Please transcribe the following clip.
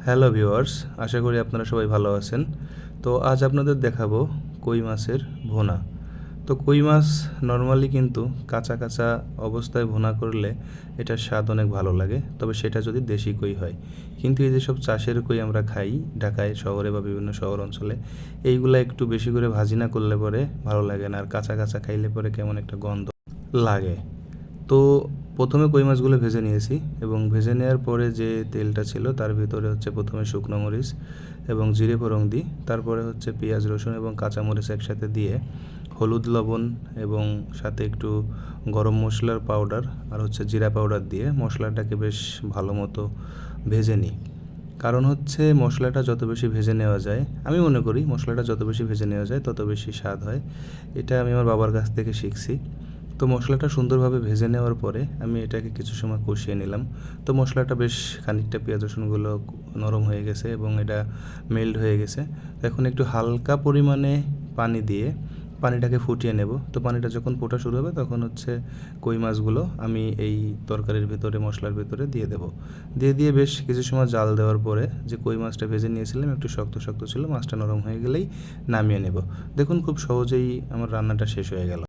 Hello viewers, আশা করি আপনারা সবাই ভালো আছেন। তো আজ আপনাদের দেখাবো কই মাছের ভুনা। তো কই মাছ নর্মালি কিন্তু কাঁচা কাঁচা অবস্থায় ভুনা করলে এটার স্বাদ অনেক ভালো লাগে, তবে সেটা যদি দেশি কই হয়। কিন্তু এই যেসব চাষের কই আমরা খাই ঢাকায় শহরে বা বিভিন্ন শহর অঞ্চলে, এইগুলা একটু বেশি করে ভাজি না করলে পরে ভালো লাগে না, আর কাঁচা কাঁচা খাইলে পরে কেমন একটা গন্ধ লাগে। তো প্রথমে কই মাছগুলো ভেজে নিয়েছি, এবং ভেজে নেওয়ার পরে যে তেলটা ছিল তার ভিতরে হচ্ছে প্রথমে শুকনো মরিচ এবং জিরে ফোড়ন দিই, তারপরে হচ্ছে পেঁয়াজ রসুন এবং কাঁচামরিচ একসাথে দিয়ে হলুদ লবণ এবং সাথে একটু গরম মশলার পাউডার আর হচ্ছে জিরা পাউডার দিয়ে মশলাটাকে বেশ ভালো মতো ভেজে নিই। কারণ হচ্ছে মশলাটা যত বেশি ভেজে নেওয়া যায়, আমি মনে করি মশলাটা যত বেশি ভেজে নেওয়া যায় তত বেশি স্বাদ হয়। এটা আমি আমার বাবার কাছ থেকে শিখছি। তো মশলাটা সুন্দরভাবে ভেজে নেওয়ার পরে আমি এটাকে কিছু সময় কষিয়ে নিলাম। তো মশলাটা বেশ খানিকটা পেঁয়াজ রসুনগুলো নরম হয়ে গেছে এবং এটা মেল্ট হয়ে গেছে। এখন একটু হালকা পরিমাণে পানি দিয়ে পানিটাকে ফুটিয়ে নেব। তো পানিটা যখন ফোটা শুরু হবে তখন হচ্ছে কই মাছগুলো আমি এই তরকারির ভেতরে মশলার ভেতরে দিয়ে দেব। দিয়ে বেশ কিছু সময় জাল দেওয়ার পরে যে কই মাছটা ভেজে নিয়েছিলাম একটু শক্ত শক্ত ছিল, মাছটা নরম হয়ে গেলেই নামিয়ে নেব। দেখুন খুব সহজেই আমার রান্নাটা শেষ হয়ে গেল।